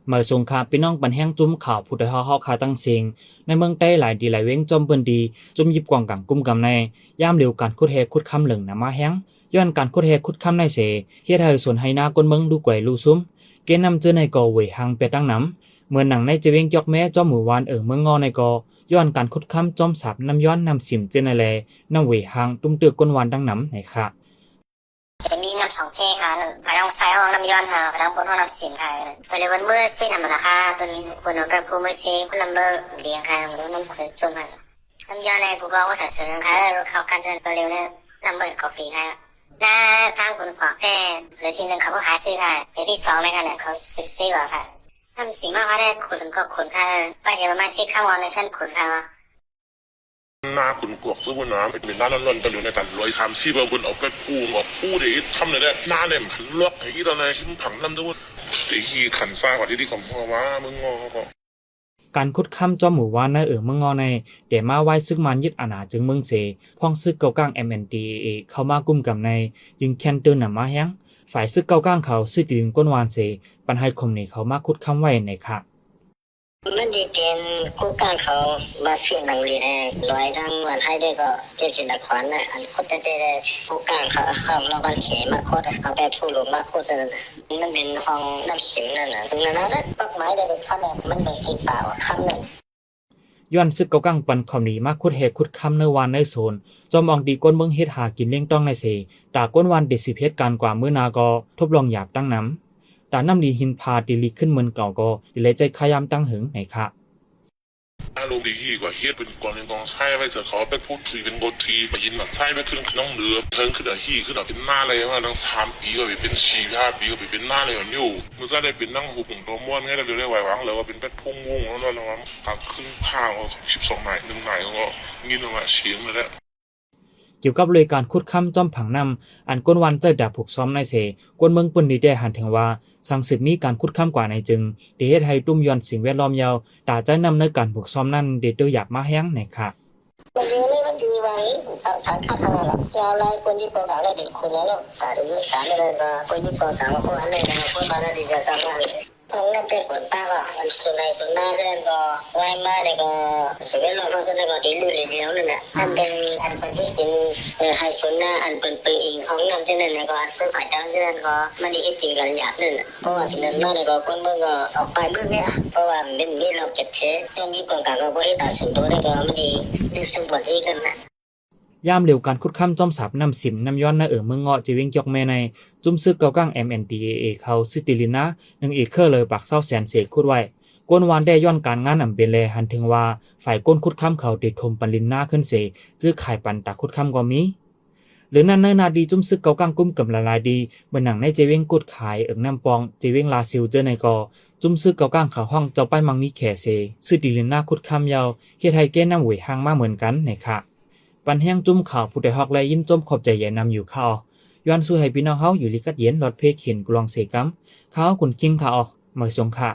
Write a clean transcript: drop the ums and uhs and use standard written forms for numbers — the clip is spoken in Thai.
เมื่อสงครามพี่น้องปันแห้งจุ้มข่าวผู้ใดฮอคาตั้งเสียงในเมืองใต้หลายดีหลายเว้งจอมเปิ้นดีจุ่มยิบกว่างกังกุมกำในย่ามเหลียวการคุดเฮคุดคำเหลืองนามาแห้งย้อนการคุดเฮคุดคำในเสเฮ็ดให้ส่วนให้นากนเมืองดูกวยลูซุมเกนำเจอในกอเวยหังเป็ดตั้งน้ำเมื่อหนังในจะเว้งยอกแม่จอมหมู่วานเมืองงอในกอย้อนการคุดคำจอมสับน้ำย้อนนำสิมเจในแลน้ำเวยหังตุ้มเตือกนวานตั้งน้ำไหนค่ะจะมีน้ำสองเจ้ค่ะมาลองใส่ห้องน้ำย้อนค่ะมาลองบนห้องน้ำสิงค่ะตัวเล็กวันเมื่อเส้นน้ำมันค่ะตัวนี้บนน้ำกระพุ้งเมื่อเส้นคนน้ำเบอร์เลี้ยงค่ะมันน้ำคือจุ่มค่ะน้ำย้อนในกูบอกว่าสัตว์เสริมค่ะรถเขากันจนตัวเร็วเนี่ยน้ำเบอร์กาแฟค่ะหน้าทางคนขวางแต่หรือทีนึงเขาก็หาซื้อค่ะเดี๋ยวที่สองไม่ค่ะเนี่ยเขาซื้อว่าค่ะน้ำสิงมากว่าได้ขุนก็ขุนค่ะว่าจะมาซื้อข้าววันในท่านขุนค่ะหน้าขุนกวกซึ่งวันน้ำเป็นหน้าล้นๆตะเหลือในกัน130บนเอาไปปูงออกฟูเดี๋ยวทำเลยเนี่ยหน้าเนี่ยมันลวกไอ้ตอนนั้นที่มันผังน้ำด้วยเดี๋ยวขี่ขันซ่ากว่าที่ของพ่อว่ามึงงอก็การคุดคำจอมหมู่วานในเมืองงอในเดี๋ยวมาไว้ซึ่งมันยึดอาณาจึงเมืองเสพ้องซึกเก่าก้าง MNDAA เข้ามากุมกับในยิงแคนเตอร์หนามาแห้งฝ่ายซึกเก่าก้างเขาซื้อตีนก้นวานเสปันให้คมนี่เขามาคุดคำไว้ในค่ะมันดีเป็นกู้การเขามาเสียงดังเลยนะลอยดังวันให้ได้ก็เจ็บจิตขวัญนะอันโคตรได้กู้การเขาเราบันเขมาโคตรเขาไปผู้หลวงมาโคตรมันเป็นห้องน้ำเสียงนั่นนะตรงนั้นนะปักไม้ได้เป็นคำแบบมันเป็นตีเปล่าคำหนึ่งย้อนซึกเก่าก้างปันคอมนี้มาคุดเฮคุดคำในวานในโซนจอมอองดีก้นเมืองเฮ็ดหากินเลี้ยงต้องในเสตาก้นวานเด็ดสิเพชรการกว่ามื้อนากอทบลองหยาบตั้งน้ำตาน้ำดีหินพาดีลีขึ้นเมืองเก่าก็ดิเลยใจขยามตั้งหึงไหนค่ะอารมณ์ดีกว่าเฮ็ดเป็นกองเป็นกองใช่ไว้จะเขาไปพูดทีเป็นบททีมายินมาใช่ไปขึ้นน้องเรือเพิ่งขึ้นฮีขึ้นเป็นหน้าเลยว่าตั้ง3 ปีก็ไปเป็น4-5 ปีก็ไปเป็นหน้าเลยมันอยู่มันจะได้เป็นนั่งหุบของตัวม้วนให้เราได้ไว้วางเลยว่าเป็นเป็ดพุ่งวงแล้วเราทางขึ้นผ้า12 หน่าย1 หน่ายก็งินออกมาเฉียงเลยแหละเกี่ยวกับเลยการคุดคำจอมผังนำอันก้นวันเจอดาบผูกซ้อมในเสกวนเมืองปุ่นดีได้หันถึงว่าสังสิบมีการคุดคำกว่าในจึงเดเฮ็ดให้ตุ้มยอนสิ่งแวดล้อมยาวตาใจนำในการผูกซ้อมนั่นเดเตอร์หยาบมาแห้งในค่ะมันดีนี่มันดีไว้สังฆทานหรอกจะอะไรคนญี่ปุ่นอะไรเป็นคนแล้วแต่ดีสารอะไรก็คนญี่ปุ่นต่างคนอะไรนะคนบ้านดีจะสร้างอะไรตรงนั้นเป็นคนป้าก็อันสุนัยสุนัขเรื่องก็ไว้มาเด็กก็สิ่งแวดล้อมก็ก็ดีดูเลยเดียวนั่นแหละอันเป็นอันเป็นที่จริงให้สุนัขอันเป็นปีอิงของน้ำเช่นนั้นก็อันเป็นผ่านดังเช่นนั้นก็มันดีจริงกันหยาบนั่นแหละเพราะว่าที่นั่นมาเด็กก็คนเมืองก็ออกไปเมืองเนี่ยเพราะว่าเป็นมีเราเก็บเชื้อช่วงนี้คนกลางก็บ่ให้ตัดสินตัวได้ก็มันดีดูสมบูรณ์ที่กันนะยามเหลียวการคุดคำจอมสับนำสิมนำย้อนในเมืองเงาะจีเวงจอกแม่ในจุ่มซึกเก่าก้าง MNDAA เขาซิติลินะ1 เอเคอร์เลยปักเศร้าแสนเสกคุดไว้ก้นวานได้ย้อนการงานอำเป็นแลหันถึงว่าฝ่ายก้นคุดคำเขาติดทมปันลินหน้าขึ้นเสจื้อขายปันตาคุดคำก็มีหรือนั่นเนนาดีจุ่มซึกเก่าก้างกุ้มกับละลายดีเมื่อหนังในเจเวงกดขายน้ำปองเจเวงลาซิลเจอในกอจุ่มซึกเก่าก้างเขาห้องเจ้าป้ายมังมีแขเสซิติลินะคุดคำยาวเฮ็ดให้แก้น้ำหวยห่างมาเหมือนกันในค่ะปันแห้งจุ่มข่าวผู้ใดฮอกและยินจมขอบใจใหญ่นำอยู่ข่าวย้อนสู้ให้พี่น้องเฮาอยู่ลิกัดเย็นรถเพเขียนกลองเสกัมข้าวคุณคิงข่าวเหมือสงค่ะ